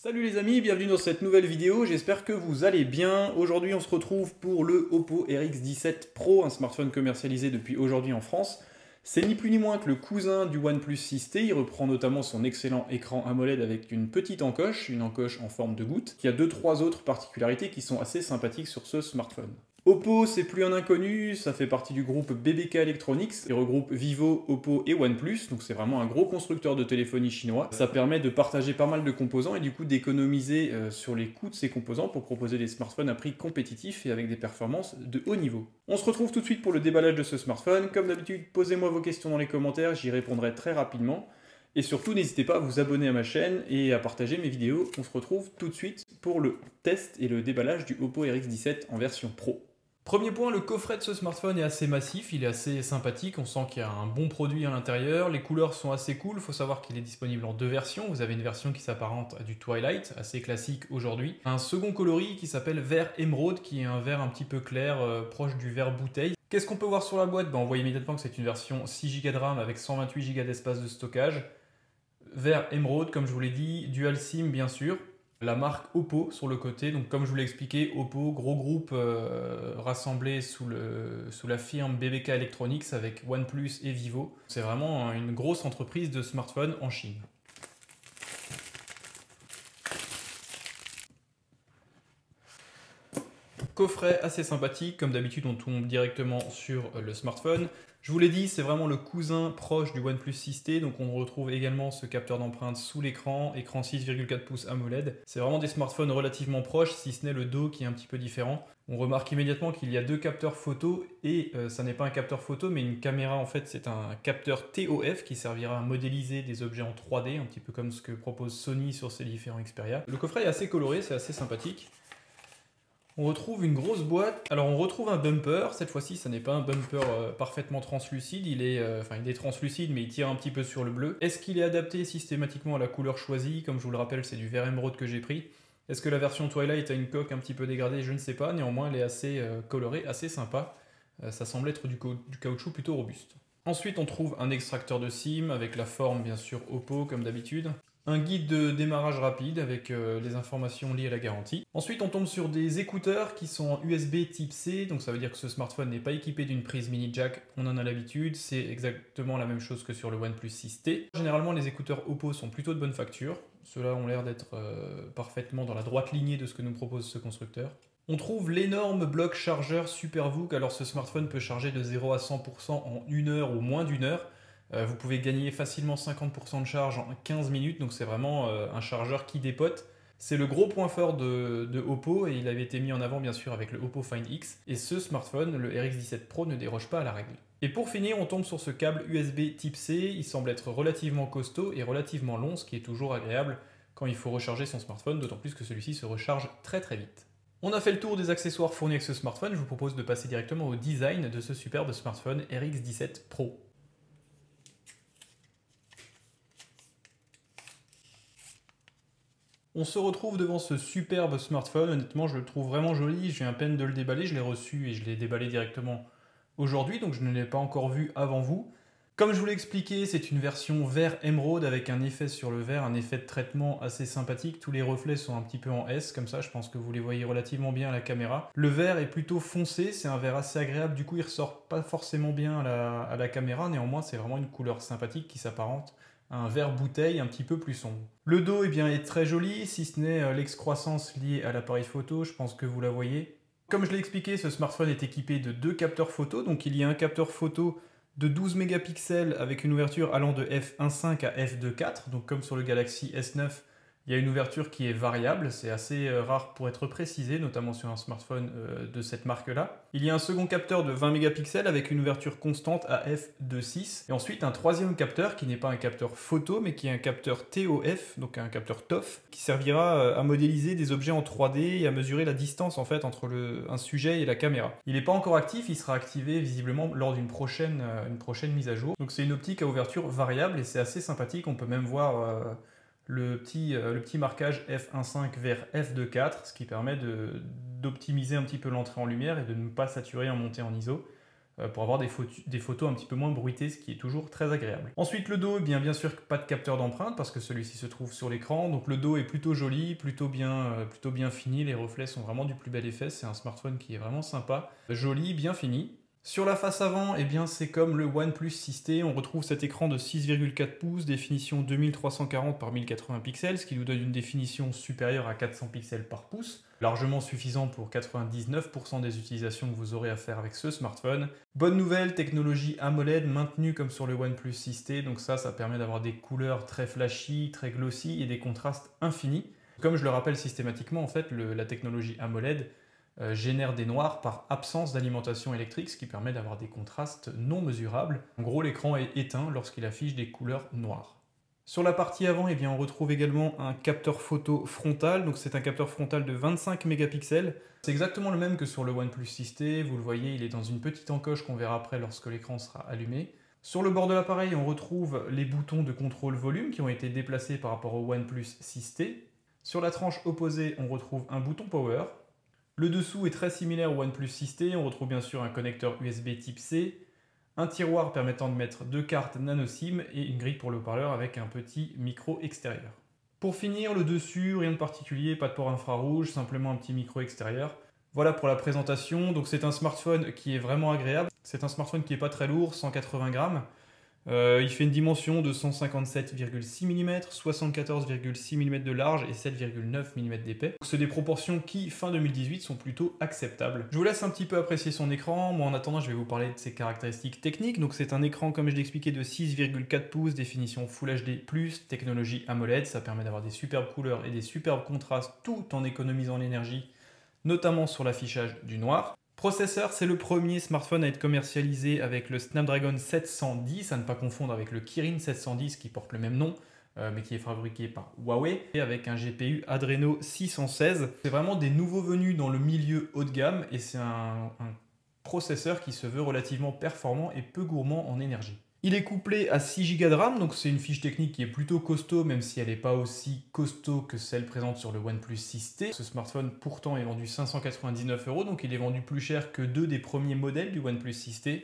Salut les amis, bienvenue dans cette nouvelle vidéo, j'espère que vous allez bien. Aujourd'hui on se retrouve pour le Oppo RX17 Pro, un smartphone commercialisé depuis aujourd'hui en France. C'est ni plus ni moins que le cousin du OnePlus 6T, il reprend notamment son excellent écran AMOLED avec une petite encoche, une encoche en forme de goutte, qui a 2-3 autres particularités qui sont assez sympathiques sur ce smartphone. Oppo, c'est plus un inconnu, ça fait partie du groupe BBK Electronics, et regroupe Vivo, Oppo et OnePlus, donc c'est vraiment un gros constructeur de téléphonie chinois. Ça permet de partager pas mal de composants et du coup d'économiser sur les coûts de ces composants pour proposer des smartphones à prix compétitif et avec des performances de haut niveau. On se retrouve tout de suite pour le déballage de ce smartphone. Comme d'habitude, posez-moi vos questions dans les commentaires, j'y répondrai très rapidement. Et surtout, n'hésitez pas à vous abonner à ma chaîne et à partager mes vidéos. On se retrouve tout de suite pour le test et le déballage du Oppo RX17 en version Pro. Premier point, le coffret de ce smartphone est assez massif, il est assez sympathique, on sent qu'il y a un bon produit à l'intérieur, les couleurs sont assez cool, il faut savoir qu'il est disponible en deux versions, vous avez une version qui s'apparente à du Twilight, assez classique aujourd'hui, un second coloris qui s'appelle vert émeraude, qui est un vert un petit peu clair, proche du vert bouteille. Qu'est-ce qu'on peut voir sur la boîte? On voit immédiatement que c'est une version 6 Go de RAM avec 128 Go d'espace de stockage, vert émeraude comme je vous l'ai dit, dual SIM bien sûr, la marque Oppo sur le côté, donc comme je vous l'ai expliqué, Oppo, gros groupe rassemblé sous la firme BBK Electronics avec OnePlus et Vivo. C'est vraiment une grosse entreprise de smartphones en Chine. Coffret assez sympathique, comme d'habitude on tombe directement sur le smartphone. Je vous l'ai dit, c'est vraiment le cousin proche du OnePlus 6T, donc on retrouve également ce capteur d'empreinte sous l'écran, écran 6,4 pouces AMOLED. C'est vraiment des smartphones relativement proches, si ce n'est le dos qui est un petit peu différent. On remarque immédiatement qu'il y a deux capteurs photo, et ça n'est pas un capteur photo, mais une caméra en fait, c'est un capteur TOF qui servira à modéliser des objets en 3D, un petit peu comme ce que propose Sony sur ses différents Xperia. Le coffret est assez coloré, c'est assez sympathique. On retrouve une grosse boîte. Alors on retrouve un bumper. Cette fois-ci, ça n'est pas un bumper parfaitement translucide. Il est translucide, mais il tire un petit peu sur le bleu. Est-ce qu'il est adapté systématiquement à la couleur choisie? Comme je vous le rappelle, c'est du vert émeraude que j'ai pris. Est-ce que la version Twilight a une coque un petit peu dégradée? Je ne sais pas. Néanmoins, elle est assez colorée, assez sympa. Ça semble être du caoutchouc plutôt robuste. Ensuite, on trouve un extracteur de SIM avec la forme, bien sûr, Oppo, comme d'habitude. Un guide de démarrage rapide avec les informations liées à la garantie. Ensuite, on tombe sur des écouteurs qui sont en USB type C, donc ça veut dire que ce smartphone n'est pas équipé d'une prise mini jack, on en a l'habitude, c'est exactement la même chose que sur le OnePlus 6T. Généralement, les écouteurs Oppo sont plutôt de bonne facture, ceux-là ont l'air d'être parfaitement dans la droite lignée de ce que nous propose ce constructeur. On trouve l'énorme bloc chargeur SuperVOOC, alors ce smartphone peut charger de 0 à 100% en 1 heure ou moins d'une heure. Vous pouvez gagner facilement 50% de charge en 15 minutes, donc c'est vraiment un chargeur qui dépote. C'est le gros point fort de Oppo et il avait été mis en avant bien sûr avec le Oppo Find X. Et ce smartphone, le RX17 Pro, ne déroge pas à la règle. Et pour finir, on tombe sur ce câble USB type C. Il semble être relativement costaud et relativement long, ce qui est toujours agréable quand il faut recharger son smartphone, d'autant plus que celui-ci se recharge très très vite. On a fait le tour des accessoires fournis avec ce smartphone. Je vous propose de passer directement au design de ce superbe smartphone RX17 Pro. On se retrouve devant ce superbe smartphone, honnêtement je le trouve vraiment joli, je viens à peine de le déballer, je l'ai reçu et je l'ai déballé directement aujourd'hui, donc je ne l'ai pas encore vu avant vous. Comme je vous l'ai expliqué, c'est une version vert émeraude avec un effet sur le verre, un effet de traitement assez sympathique, tous les reflets sont un petit peu en S, comme ça je pense que vous les voyez relativement bien à la caméra. Le verre est plutôt foncé, c'est un verre assez agréable, du coup il ressort pas forcément bien à la caméra, néanmoins c'est vraiment une couleur sympathique qui s'apparente un vert bouteille un petit peu plus sombre. Le dos est très joli, si ce n'est l'excroissance liée à l'appareil photo, je pense que vous la voyez. Comme je l'ai expliqué, ce smartphone est équipé de deux capteurs photo, donc il y a un capteur photo de 12 mégapixels avec une ouverture allant de f1.5 à f2.4, donc comme sur le Galaxy S9, il y a une ouverture qui est variable, c'est assez rare pour être précisé, notamment sur un smartphone de cette marque-là. Il y a un second capteur de 20 mégapixels avec une ouverture constante à f2.6, et ensuite un troisième capteur qui n'est pas un capteur photo, mais qui est un capteur TOF, donc un capteur TOF, qui servira à modéliser des objets en 3D et à mesurer la distance en fait entre un sujet et la caméra. Il n'est pas encore actif, il sera activé visiblement lors d'une prochaine mise à jour. Donc c'est une optique à ouverture variable et c'est assez sympathique, on peut même voir le petit marquage f1.5 vers f2.4, ce qui permet d'optimiser un petit peu l'entrée en lumière et de ne pas saturer en montée en ISO. pour avoir des photos un petit peu moins bruitées, ce qui est toujours très agréable. Ensuite, le dos, bien sûr, pas de capteur d'empreinte, parce que celui-ci se trouve sur l'écran. Donc le dos est plutôt joli, plutôt bien fini. Les reflets sont vraiment du plus bel effet. C'est un smartphone qui est vraiment sympa, joli, bien fini. Sur la face avant, c'est comme le OnePlus 6T, on retrouve cet écran de 6,4 pouces, définition 2340 par 1080 pixels, ce qui nous donne une définition supérieure à 400 pixels par pouce, largement suffisant pour 99% des utilisations que vous aurez à faire avec ce smartphone. Bonne nouvelle, technologie AMOLED maintenue comme sur le OnePlus 6T, donc ça permet d'avoir des couleurs très flashy, très glossy et des contrastes infinis. Comme je le rappelle systématiquement, en fait, la technologie AMOLED génère des noirs par absence d'alimentation électrique, ce qui permet d'avoir des contrastes non mesurables. En gros, l'écran est éteint lorsqu'il affiche des couleurs noires. Sur la partie avant, on retrouve également un capteur photo frontal. Donc c'est un capteur frontal de 25 mégapixels. C'est exactement le même que sur le OnePlus 6T. Vous le voyez, il est dans une petite encoche qu'on verra après lorsque l'écran sera allumé. Sur le bord de l'appareil, on retrouve les boutons de contrôle volume qui ont été déplacés par rapport au OnePlus 6T. Sur la tranche opposée, on retrouve un bouton Power. Le dessous est très similaire au OnePlus 6T, on retrouve bien sûr un connecteur USB type C, un tiroir permettant de mettre 2 cartes nano SIM et une grille pour le haut-parleur avec un petit micro extérieur. Pour finir, le dessus, rien de particulier, pas de port infrarouge, simplement un petit micro extérieur. Voilà pour la présentation, donc c'est un smartphone qui est vraiment agréable. C'est un smartphone qui n'est pas très lourd, 180 grammes. Il fait une dimension de 157,6 mm, 74,6 mm de large et 7,9 mm d'épais. C'est des proportions qui, fin 2018, sont plutôt acceptables. Je vous laisse un petit peu apprécier son écran. Moi, en attendant, je vais vous parler de ses caractéristiques techniques. Donc, c'est un écran, comme je l'ai expliqué, de 6,4 pouces, définition Full HD+, technologie AMOLED. Ça permet d'avoir des superbes couleurs et des superbes contrastes tout en économisant l'énergie, notamment sur l'affichage du noir. Processeur, c'est le premier smartphone à être commercialisé avec le Snapdragon 710, à ne pas confondre avec le Kirin 710 qui porte le même nom, mais qui est fabriqué par Huawei, et avec un GPU Adreno 616. C'est vraiment des nouveaux venus dans le milieu haut de gamme, et c'est un processeur qui se veut relativement performant et peu gourmand en énergie. Il est couplé à 6 Go de RAM, donc c'est une fiche technique qui est plutôt costaud, même si elle n'est pas aussi costaud que celle présente sur le OnePlus 6T. Ce smartphone pourtant est vendu 599 €, donc il est vendu plus cher que deux des premiers modèles du OnePlus 6T.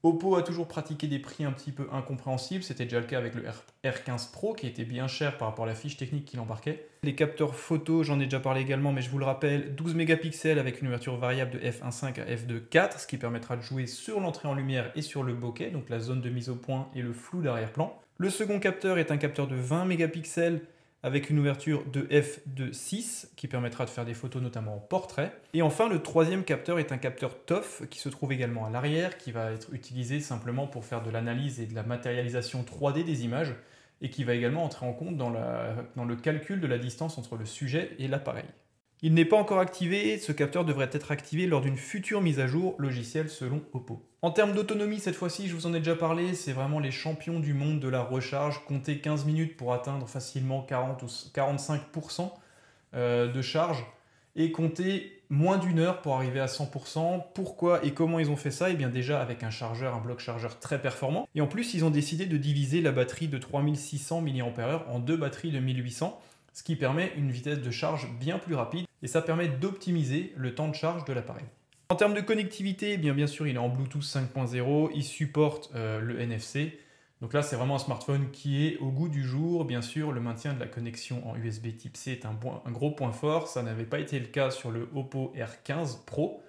Oppo a toujours pratiqué des prix un petit peu incompréhensibles, c'était déjà le cas avec le R15 Pro qui était bien cher par rapport à la fiche technique qu'il embarquait. Les capteurs photo, j'en ai déjà parlé également, mais je vous le rappelle, 12 mégapixels avec une ouverture variable de f1.5 à f2.4, ce qui permettra de jouer sur l'entrée en lumière et sur le bokeh, donc la zone de mise au point et le flou d'arrière-plan. Le second capteur est un capteur de 20 mégapixels avec une ouverture de f2.6 qui permettra de faire des photos notamment en portrait. Et enfin, le troisième capteur est un capteur TOF qui se trouve également à l'arrière, qui va être utilisé simplement pour faire de l'analyse et de la matérialisation 3D des images, et qui va également entrer en compte dans le calcul de la distance entre le sujet et l'appareil. Il n'est pas encore activé, ce capteur devrait être activé lors d'une future mise à jour logicielle selon Oppo. En termes d'autonomie, cette fois-ci, je vous en ai déjà parlé, c'est vraiment les champions du monde de la recharge. Comptez 15 minutes pour atteindre facilement 40 ou 45% de charge et comptez moins d'une heure pour arriver à 100%. Pourquoi et comment ils ont fait ça? Eh bien déjà avec un bloc chargeur très performant. Et en plus, ils ont décidé de diviser la batterie de 3600 mAh en deux batteries de 1800, ce qui permet une vitesse de charge bien plus rapide et ça permet d'optimiser le temps de charge de l'appareil. En termes de connectivité, eh bien sûr, il est en Bluetooth 5.0, il supporte le NFC. Donc là, c'est vraiment un smartphone qui est au goût du jour. Bien sûr, le maintien de la connexion en USB type C est un gros point fort. Ça n'avait pas été le cas sur le Oppo R15 Pro.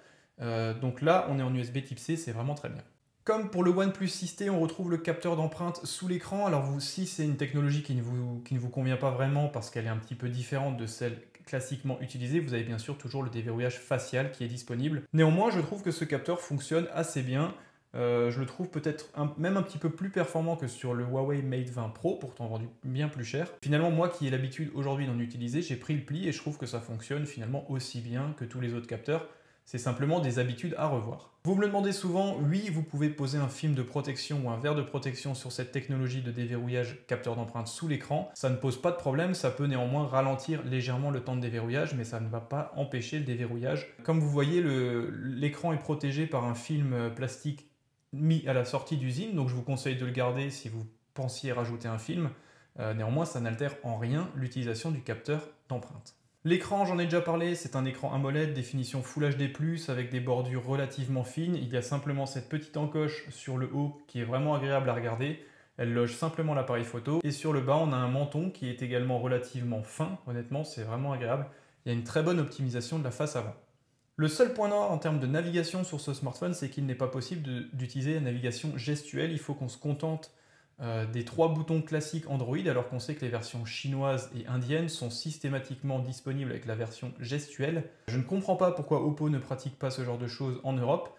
Donc là, on est en USB type C, c'est vraiment très bien. Comme pour le OnePlus 6T, on retrouve le capteur d'empreinte sous l'écran. Alors si c'est une technologie qui ne vous convient pas vraiment parce qu'elle est un petit peu différente de celle classiquement utilisée, vous avez bien sûr toujours le déverrouillage facial qui est disponible. Néanmoins, je trouve que ce capteur fonctionne assez bien. Je le trouve peut-être même un petit peu plus performant que sur le Huawei Mate 20 Pro, pourtant vendu bien plus cher. Finalement, moi qui ai l'habitude aujourd'hui d'en utiliser, j'ai pris le pli et je trouve que ça fonctionne finalement aussi bien que tous les autres capteurs. C'est simplement des habitudes à revoir. Vous me le demandez souvent, oui, vous pouvez poser un film de protection ou un verre de protection sur cette technologie de déverrouillage capteur d'empreinte sous l'écran. Ça ne pose pas de problème, ça peut néanmoins ralentir légèrement le temps de déverrouillage, mais ça ne va pas empêcher le déverrouillage. Comme vous voyez, l'écran est protégé par un film plastique mis à la sortie d'usine, donc je vous conseille de le garder si vous pensiez rajouter un film. Néanmoins, ça n'altère en rien l'utilisation du capteur d'empreinte. L'écran, j'en ai déjà parlé, c'est un écran AMOLED définition Full HD+, avec des bordures relativement fines. Il y a simplement cette petite encoche sur le haut qui est vraiment agréable à regarder. Elle loge simplement l'appareil photo. Et sur le bas, on a un menton qui est également relativement fin. Honnêtement, c'est vraiment agréable. Il y a une très bonne optimisation de la face avant. Le seul point noir en termes de navigation sur ce smartphone, c'est qu'il n'est pas possible d'utiliser la navigation gestuelle. Il faut qu'on se contente des 3 boutons classiques Android, alors qu'on sait que les versions chinoises et indiennes sont systématiquement disponibles avec la version gestuelle. Je ne comprends pas pourquoi Oppo ne pratique pas ce genre de choses en Europe.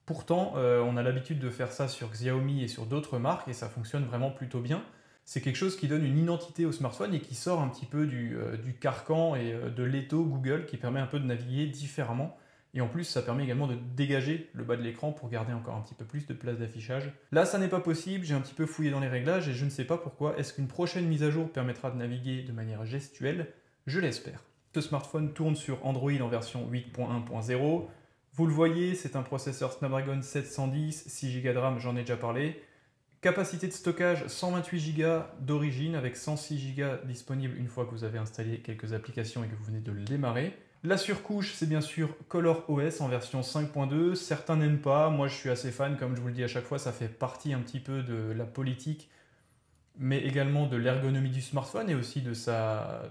Pourtant, on a l'habitude de faire ça sur Xiaomi et sur d'autres marques, et ça fonctionne vraiment plutôt bien. C'est quelque chose qui donne une identité au smartphone et qui sort un petit peu du carcan et de l'étau Google, qui permet un peu de naviguer différemment. Et en plus, ça permet également de dégager le bas de l'écran pour garder encore un petit peu plus de place d'affichage. Là, ça n'est pas possible, j'ai un petit peu fouillé dans les réglages et je ne sais pas pourquoi. Est-ce qu'une prochaine mise à jour permettra de naviguer de manière gestuelle? Je l'espère. Ce smartphone tourne sur Android en version 8.1.0. Vous le voyez, c'est un processeur Snapdragon 710, 6 Go de RAM, j'en ai déjà parlé. Capacité de stockage 128 Go d'origine avec 106 Go disponibles une fois que vous avez installé quelques applications et que vous venez de le démarrer. La surcouche, c'est bien sûr ColorOS en version 5.2. Certains n'aiment pas, moi je suis assez fan, comme je vous le dis à chaque fois, ça fait partie un petit peu de la politique, mais également de l'ergonomie du smartphone et aussi de sa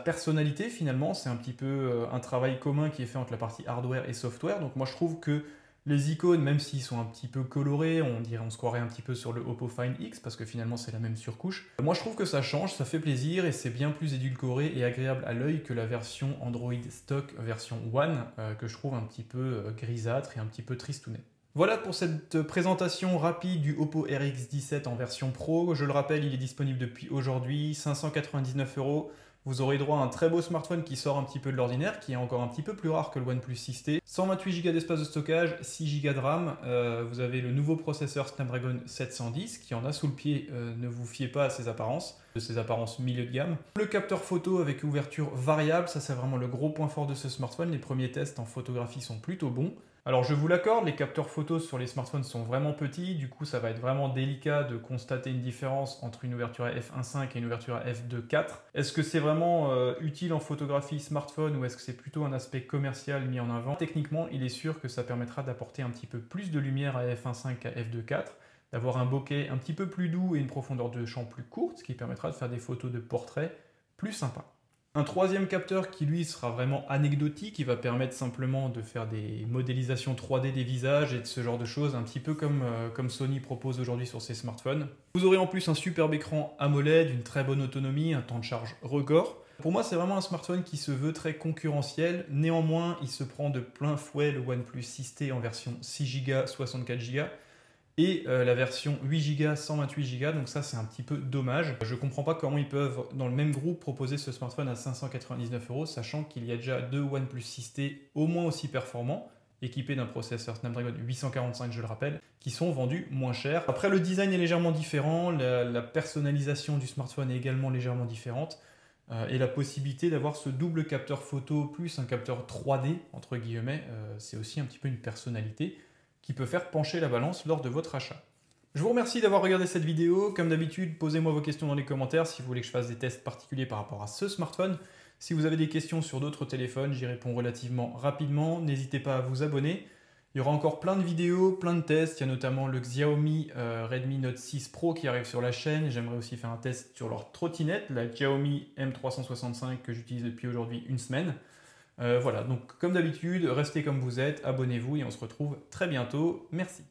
personnalité finalement. C'est un petit peu un travail commun qui est fait entre la partie hardware et software. Donc moi je trouve que les icônes, même s'ils sont un petit peu colorés, on se croirait un petit peu sur le Oppo Find X parce que finalement c'est la même surcouche. Moi je trouve que ça change, ça fait plaisir et c'est bien plus édulcoré et agréable à l'œil que la version Android stock version One que je trouve un petit peu grisâtre et un petit peu tristounet. Voilà pour cette présentation rapide du Oppo RX17 en version Pro. Je le rappelle, il est disponible depuis aujourd'hui, 599 €. Vous aurez droit à un très beau smartphone qui sort un petit peu de l'ordinaire, qui est encore un petit peu plus rare que le OnePlus 6T. 128 Go d'espace de stockage, 6 Go de RAM. Vous avez le nouveau processeur Snapdragon 710 qui en a sous le pied. Ne vous fiez pas à ses apparences, de ses apparences milieu de gamme. Le capteur photo avec ouverture variable, ça c'est vraiment le gros point fort de ce smartphone. Les premiers tests en photographie sont plutôt bons. Alors je vous l'accorde, les capteurs photos sur les smartphones sont vraiment petits, du coup ça va être vraiment délicat de constater une différence entre une ouverture à f1.5 et une ouverture à f2.4. Est-ce que c'est vraiment utile en photographie smartphone ou est-ce que c'est plutôt un aspect commercial mis en avant? Techniquement, il est sûr que ça permettra d'apporter un petit peu plus de lumière à f1.5 qu'à f2.4, d'avoir un bokeh un petit peu plus doux et une profondeur de champ plus courte, ce qui permettra de faire des photos de portrait plus sympas. Un troisième capteur qui lui sera vraiment anecdotique, il va permettre simplement de faire des modélisations 3D des visages et de ce genre de choses, un petit peu comme Sony propose aujourd'hui sur ses smartphones. Vous aurez en plus un superbe écran AMOLED, une très bonne autonomie, un temps de charge record. Pour moi, c'est vraiment un smartphone qui se veut très concurrentiel. Néanmoins, il se prend de plein fouet le OnePlus 6T en version 6 Go, 64 Go. Et la version 8 Go, 128 Go, donc ça c'est un petit peu dommage. Je comprends pas comment ils peuvent, dans le même groupe, proposer ce smartphone à 599 €, sachant qu'il y a déjà deux OnePlus 6T au moins aussi performants, équipés d'un processeur Snapdragon 845, je le rappelle, qui sont vendus moins cher. Après, le design est légèrement différent, la personnalisation du smartphone est également légèrement différente, et la possibilité d'avoir ce double capteur photo plus un capteur 3D, entre guillemets, c'est aussi un petit peu une personnalité qui peut faire pencher la balance lors de votre achat. Je vous remercie d'avoir regardé cette vidéo. Comme d'habitude, posez-moi vos questions dans les commentaires si vous voulez que je fasse des tests particuliers par rapport à ce smartphone. Si vous avez des questions sur d'autres téléphones, j'y réponds relativement rapidement. N'hésitez pas à vous abonner. Il y aura encore plein de vidéos, plein de tests. Il y a notamment le Xiaomi Redmi Note 6 Pro qui arrive sur la chaîne. J'aimerais aussi faire un test sur leur trottinette, la Xiaomi M365 que j'utilise depuis aujourd'hui une semaine. Voilà, donc comme d'habitude, restez comme vous êtes, abonnez-vous et on se retrouve très bientôt. Merci.